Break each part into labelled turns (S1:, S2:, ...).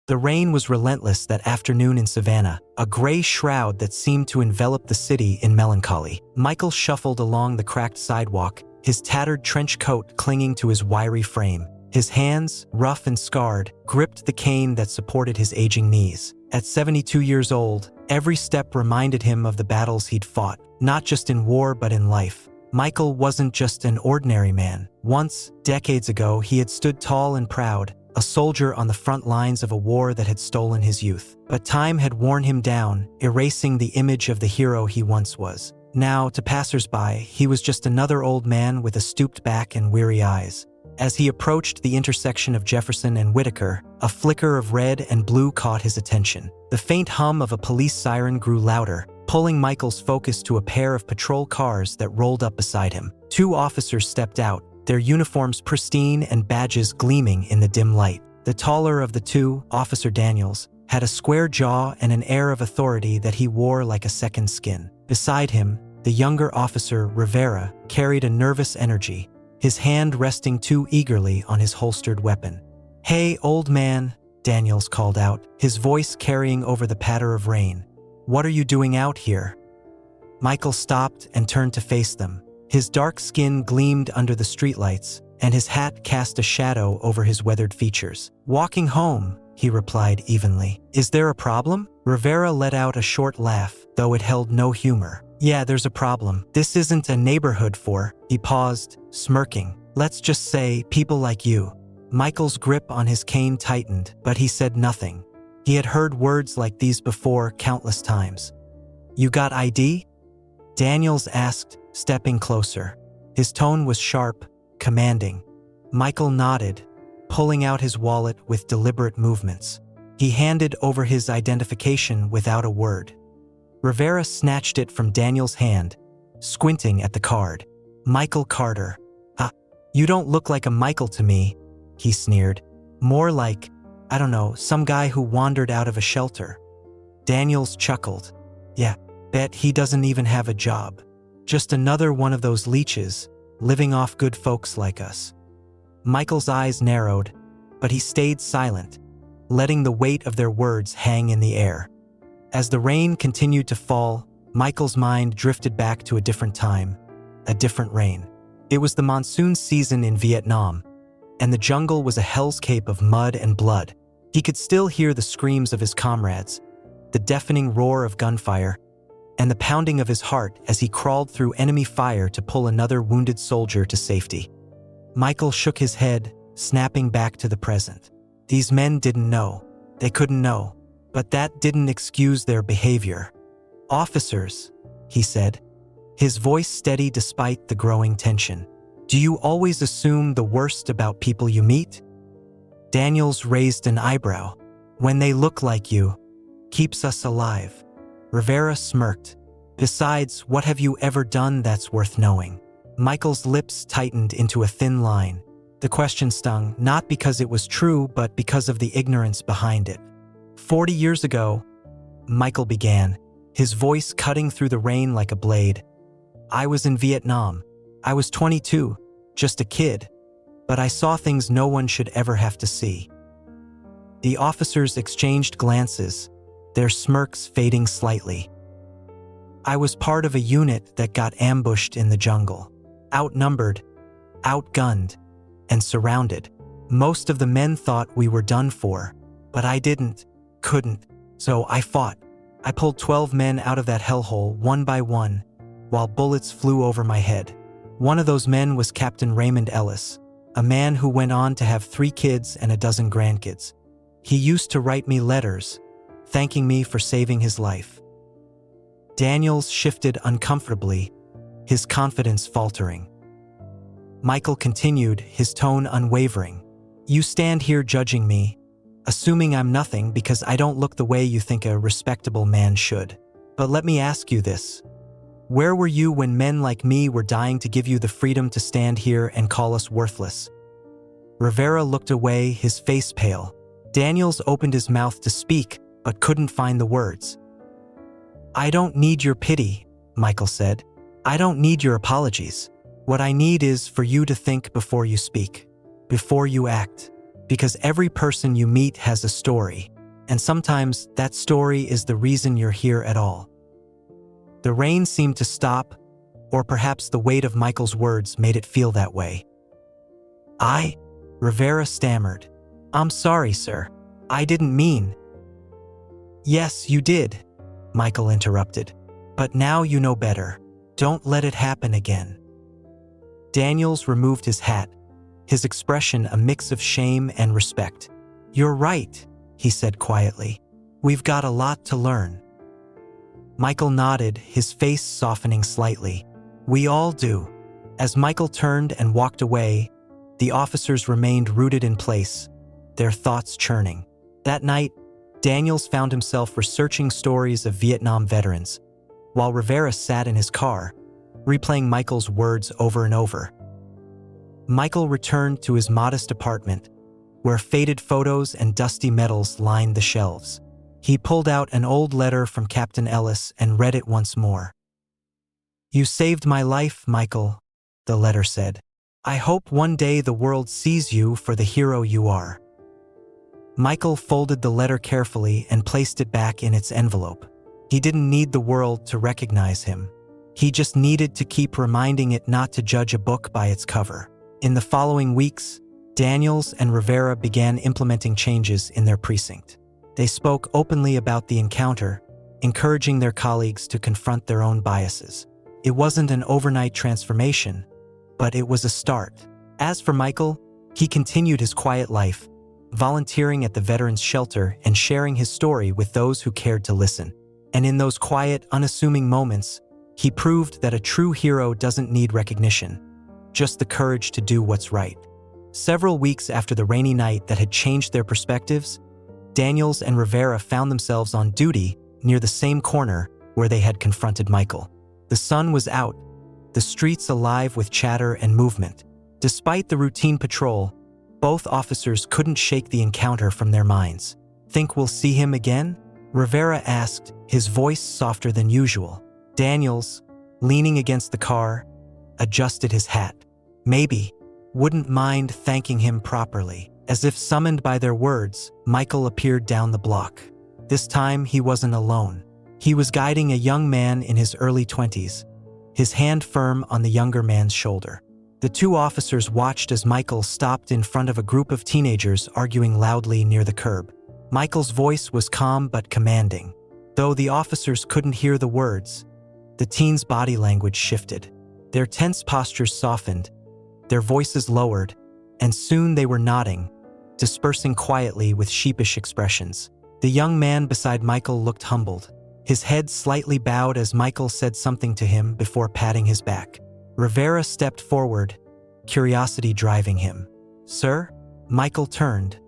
S1: The rain was relentless that afternoon in Savannah, a gray shroud that seemed to envelop the city in melancholy. Michael shuffled along the cracked sidewalk, his tattered trench coat clinging to his wiry frame. His hands, rough and scarred, gripped the cane that supported his aging knees. At 72 years old, every step reminded him of the battles he'd fought, not just in war but in life. Michael wasn't just an ordinary man. Once, decades ago, he had stood tall and proud, a soldier on the front lines of a war that had stolen his youth. But time had worn him down, erasing the image of the hero he once was. Now, to passers-by, he was just another old man with a stooped back and weary eyes. As he approached the intersection of Jefferson and Whitaker, a flicker of red and blue caught his attention. The faint hum of a police siren grew louder, pulling Michael's focus to a pair of patrol cars that rolled up beside him. Two officers stepped out, their uniforms pristine and badges gleaming in the dim light. The taller of the two, Officer Daniels, had a square jaw and an air of authority that he wore like a second skin. Beside him, the younger officer, Rivera, carried a nervous energy, his hand resting too eagerly on his holstered weapon. "Hey, old man," Daniels called out, his voice carrying over the patter of rain. "What are you doing out here?" Michael stopped and turned to face them. His dark skin gleamed under the streetlights, and his hat cast a shadow over his weathered features. "Walking home," he replied evenly. "Is there a problem?" Rivera let out a short laugh, though it held no humor. "Yeah, there's a problem. This isn't a neighborhood for—" He paused, smirking. "Let's just say people like you." Michael's grip on his cane tightened, but he said nothing. He had heard words like these before countless times. "You got ID?" Daniels asked, stepping closer. His tone was sharp, commanding. Michael nodded, pulling out his wallet with deliberate movements. He handed over his identification without a word. Rivera snatched it from Daniel's hand, squinting at the card. "Michael Carter." You don't look like a Michael to me," he sneered. "More like, I don't know, some guy who wandered out of a shelter." Daniels chuckled. "Yeah, bet he doesn't even have a job. Just another one of those leeches, living off good folks like us." Michael's eyes narrowed, but he stayed silent, letting the weight of their words hang in the air. As the rain continued to fall, Michael's mind drifted back to a different time, a different rain. It was the monsoon season in Vietnam, and the jungle was a hellscape of mud and blood. He could still hear the screams of his comrades, the deafening roar of gunfire, and the pounding of his heart as he crawled through enemy fire to pull another wounded soldier to safety. Michael shook his head, snapping back to the present. These men didn't know. They couldn't know. But that didn't excuse their behavior. "Officers," he said, his voice steady despite the growing tension. "Do you always assume the worst about people you meet?" Daniels raised an eyebrow. "When they look like you, keeps us alive." Rivera smirked. "Besides, what have you ever done that's worth knowing?" Michael's lips tightened into a thin line. The question stung, not because it was true, but because of the ignorance behind it. 40 years ago, Michael began, his voice cutting through the rain like a blade. "I was in Vietnam. I was 22, just a kid, but I saw things no one should ever have to see." The officers exchanged glances, their smirks fading slightly. "I was part of a unit that got ambushed in the jungle. Outnumbered, outgunned, and surrounded. Most of the men thought we were done for, but I couldn't, so I fought. I pulled 12 men out of that hellhole one by one, while bullets flew over my head. One of those men was Captain Raymond Ellis, a man who went on to have 3 kids and a dozen grandkids. He used to write me letters, thanking me for saving his life." Daniels shifted uncomfortably, his confidence faltering. Michael continued, his tone unwavering. "You stand here judging me, assuming I'm nothing because I don't look the way you think a respectable man should. But let me ask you this. Where were you when men like me were dying to give you the freedom to stand here and call us worthless?" Rivera looked away, his face pale. Daniels opened his mouth to speak, but couldn't find the words. "I don't need your pity," Michael said. "I don't need your apologies. What I need is for you to think before you speak, before you act. Because every person you meet has a story, And sometimes that story is the reason you're here at all. The rain seemed to stop, or perhaps the weight of Michael's words made it feel that way. Rivera stammered. I'm sorry, sir. I didn't mean. Yes, you did, Michael interrupted. But now you know better. Don't let it happen again. Daniels removed his hat, his expression a mix of shame and respect. You're right, he said quietly. We've got a lot to learn. Michael nodded, his face softening slightly. We all do. As Michael turned and walked away, the officers remained rooted in place, their thoughts churning. That night, Daniels found himself researching stories of Vietnam veterans, while Rivera sat in his car, replaying Michael's words over and over. Michael returned to his modest apartment, where faded photos and dusty medals lined the shelves. He pulled out an old letter from Captain Ellis and read it once more. You saved my life, Michael, the letter said. I hope one day the world sees you for the hero you are. Michael folded the letter carefully and placed it back in its envelope. He didn't need the world to recognize him. He just needed to keep reminding it not to judge a book by its cover. In the following weeks, Daniels and Rivera began implementing changes in their precinct. They spoke openly about the encounter, encouraging their colleagues to confront their own biases. It wasn't an overnight transformation, but it was a start. As for Michael, he continued his quiet life, volunteering at the veterans' shelter and sharing his story with those who cared to listen. And in those quiet, unassuming moments, he proved that a true hero doesn't need recognition, just the courage to do what's right. Several weeks after the rainy night that had changed their perspectives, Daniels and Rivera found themselves on duty near the same corner where they had confronted Michael. The sun was out, the streets alive with chatter and movement. Despite the routine patrol, both officers couldn't shake the encounter from their minds. Think we'll see him again? Rivera asked, his voice softer than usual. Daniels, leaning against the car, adjusted his hat. Maybe. Wouldn't mind thanking him properly. As if summoned by their words, Michael appeared down the block. This time he wasn't alone. He was guiding a young man in his early 20s, his hand firm on the younger man's shoulder. The two officers watched as Michael stopped in front of a group of teenagers arguing loudly near the curb. Michael's voice was calm but commanding. Though the officers couldn't hear the words, the teens' body language shifted. Their tense postures softened, their voices lowered, and soon they were nodding, dispersing quietly with sheepish expressions. The young man beside Michael looked humbled, his head slightly bowed as Michael said something to him before patting his back. Rivera stepped forward, curiosity driving him. Sir? Michael turned,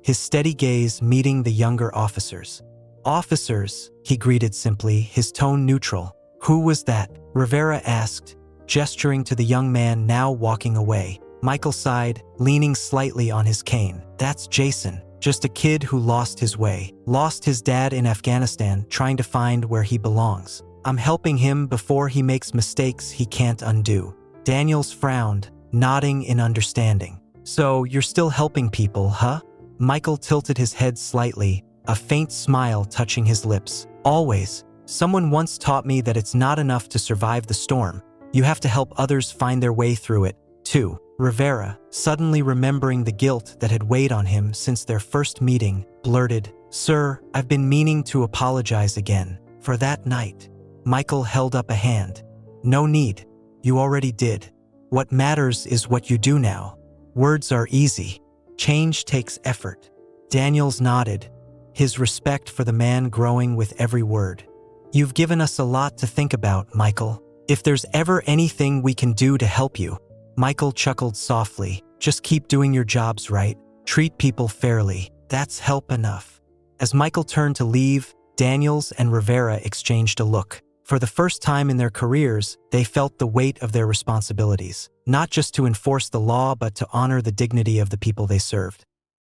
S1: his steady gaze meeting the younger officers. Officers, he greeted simply, his tone neutral. Who was that? Rivera asked, gesturing to the young man now walking away. Michael sighed, leaning slightly on his cane. That's Jason, just a kid who lost his way. Lost his dad in Afghanistan, trying to find where he belongs. I'm helping him before he makes mistakes he can't undo. Daniels frowned, nodding in understanding. So, you're still helping people, huh? Michael tilted his head slightly, a faint smile touching his lips. Always. Someone once taught me that it's not enough to survive the storm. You have to help others find their way through it, too. Rivera, suddenly remembering the guilt that had weighed on him since their first meeting, blurted, Sir, I've been meaning to apologize again. For that night. Michael held up a hand. No need. You already did. What matters is what you do now. Words are easy. Change takes effort. Daniels nodded, his respect for the man growing with every word. You've given us a lot to think about, Michael. If there's ever anything we can do to help you. Michael chuckled softly. Just keep doing your jobs right. Treat people fairly. That's help enough. As Michael turned to leave, Daniels and Rivera exchanged a look. For the first time in their careers, they felt the weight of their responsibilities, not just to enforce the law but to honor the dignity of the people they served.